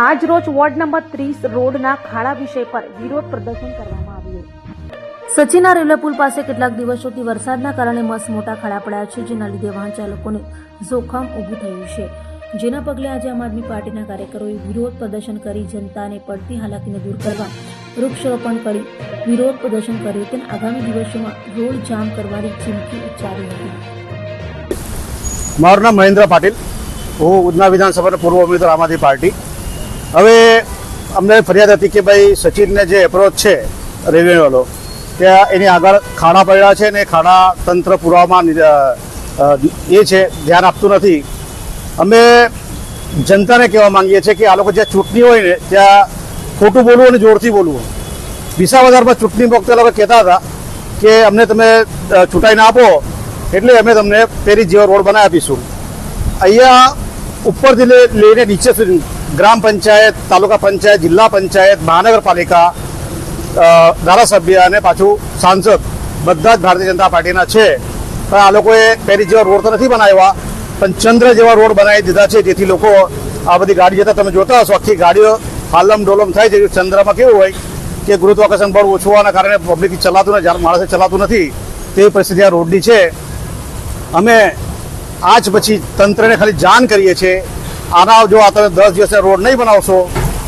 આજ રોજ ward number 30 રોડના ખાડા વિષય પર વિરોધ પ્રદર્શન કરવામાં આવ્યું. સચિના રેલવે પુલ પાસે કેટલાક દિવસોથી વરસાદના કારણે મસ્ત મોટા ખાડા પડ્યા છે, જેના લીધે વાહન ચાલકોને જોખમ ઊભું થયું છે. જેના પગલે આજે આમ આદમી પાર્ટીના કાર્યકરોએ વિરોધ પ્રદર્શન કરી જનતાને પડતી હાલાકીને દૂર કરવા વૃક્ષારોપણ કરી વિરોધ પ્રદર્શન કર્યું તેમ આગામી દિવસોમાં રોડ જામ કરવાની ચીમકી ઉચ્ચારી હતી. મારું નામ મહેન્દ્ર પાટીલ, હું ઉધના વિધાનસભાના પૂર્વ ઉમેદવાર આમ આદમી પાર્ટી. હવે અમને ફરિયાદ હતી કે ભાઈ સચિનને જે એપ્રોચ છે રેલવેવાળો ત્યાં એની આગળ ખાડા પડ્યા છે ને ખાડા તંત્ર પુરાવામાં એ છે ધ્યાન આપતું નથી. અમે જનતાને કહેવા માંગીએ છીએ કે આ લોકો જ્યાં ચૂંટણી હોય ને ત્યાં ખોટું બોલવું અને જોરથી બોલવું. વિસાવદરમાં ચૂંટણી વખતે લોકો કહેતા હતા કે અમને તમે ચૂંટાઈને આપો એટલે અમે તમને પેરી જેવો રોડ બનાવી આપીશું. અહીંયા ઉપરથી લઈને નીચે સુધી ગ્રામ પંચાયત, તાલુકા પંચાયત, જિલ્લા પંચાયત, મહાનગરપાલિકા, ધારાસભ્ય અને પાછું સાંસદ બધા જ ભારતીય જનતા પાર્ટીના છે. પણ આ લોકોએ પેરી જેવા રોડ તો નથી બનાવ્યા, પણ ચંદ્ર જેવા રોડ બનાવી દીધા છે, જેથી લોકો આ બધી ગાડી જતા તમે જોતા હશો આખી ગાડીઓ હાલમ ડોલમ થાય છે. ચંદ્રમાં કેવું હોય કે ગુરુત્વાકર્ષણ બળ ઓછું હોવાના કારણે પબ્લિક ચલાતું નથી, જ્યારે માણસે ચલાતું નથી તેવી પરિસ્થિતિ આ રોડની છે. અમે આજ પછી તંત્રને ખાલી જાણ કરીએ છીએ, આના જો આ તમે 10 દિવસે રોડ નહીં બનાવશો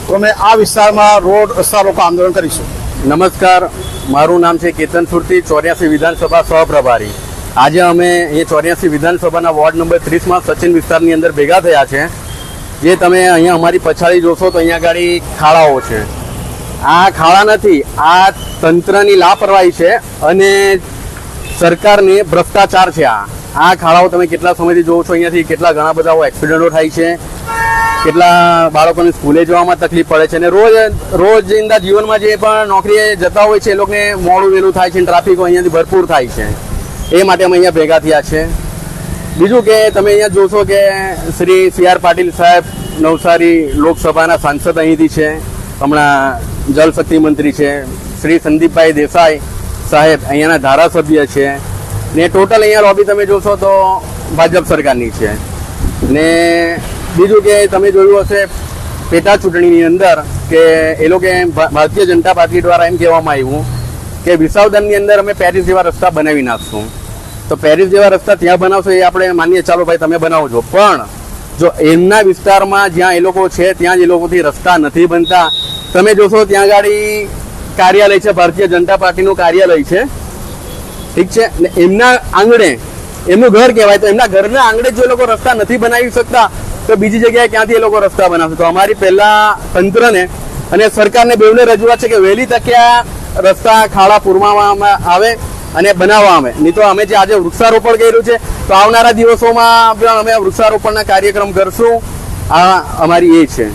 તો અમે આ વિસ્તારમાં રોડ રસ્તા રોકો આંદોલન કરીશું. નમસ્કાર, મારું નામ છે કેતન સુરતી, 84 વિધાનસભા સહપ્રભારી. આજે અમે એ 84 વિધાનસભાના વોર્ડ નંબર 30માં સચિન વિસ્તારની અંદર ભેગા થયા છે. જે તમે અહીંયા અમારી પછાડી જોશો તો અહીંયા આગળ ખાડાઓ છે. આ ખાડા નથી, આ તંત્રની લાપરવાહી છે અને સરકારની ભ્રષ્ટાચાર છે. આ ખાડાઓ તમે કેટલા સમયથી જોવો છો, અહીંયાથી કેટલા ઘણા બધા એક્સિડન્ટો થાય છે, કેટલા બાળકોને સ્કૂલે જવામાં તકલીફ પડે છે અને રોજિંદા જીવનમાં જે પણ નોકરીએ જતા હોય છે એ લોકોને મોડું વહેલું થાય છે, ટ્રાફિકો અહીંયાથી ભરપૂર થાય છે. એ માટે અમે અહીંયા ભેગા થયા છે. બીજું કે તમે અહીંયા જોશો કે શ્રી CR પાટીલ સાહેબ નવસારી લોકસભાના સાંસદ અહીંથી છે, હમણાં જલશક્તિ મંત્રી છે. શ્રી સંદીપભાઈ દેસાઈ સાહેબ અહીંયાના ધારાસભ્ય છે ને ટોટલ અહીંયા લોબી તમે જોશો તો ભાજપ સરકારની છે. ને બીજું કે તમે જોયું હશે પેટા ચૂંટણીની અંદર કે એ લોકો ભારતીય જનતા પાર્ટી દ્વારા એમ કહેવામાં આવ્યું કે વિસાવદરની અંદર અમે પેરિસ જેવા રસ્તા બનાવી નાખશું. તો પેરિસ જેવા રસ્તા ત્યાં બનાવશો એ આપણે માનીએ, ચાલો ભાઈ તમે બનાવજો, પણ જો એમના વિસ્તારમાં જ્યાં એ લોકો છે ત્યાં જ એ લોકોથી રસ્તા નથી બનતા. તમે જોશો ત્યાં ગાડી કાર્યાલય છે, ભારતીય જનતા પાર્ટીનું કાર્યાલય છે, ઠીક છે, ને એમના આંગણે એમનું ઘર કહેવાય, તો એમના ઘરના આંગણે જો એ લોકો રસ્તા નથી બનાવી શકતા તો બીજી જગ્યાએ ક્યાંથી એ લોકો રસ્તા બનાવશે? તો અમારી પહેલા તંત્રને અને સરકારને બેવને રજૂઆત છે કે વહેલી તકે આ રસ્તા ખાડા પૂરવામાં આવે અને બનાવવા આવે. નહીં તો અમે જે આજે વૃક્ષારોપણ કર્યું છે તો આવનારા દિવસોમાં અમે વૃક્ષારોપણના કાર્યક્રમ કરશું. આ અમારી એ છે.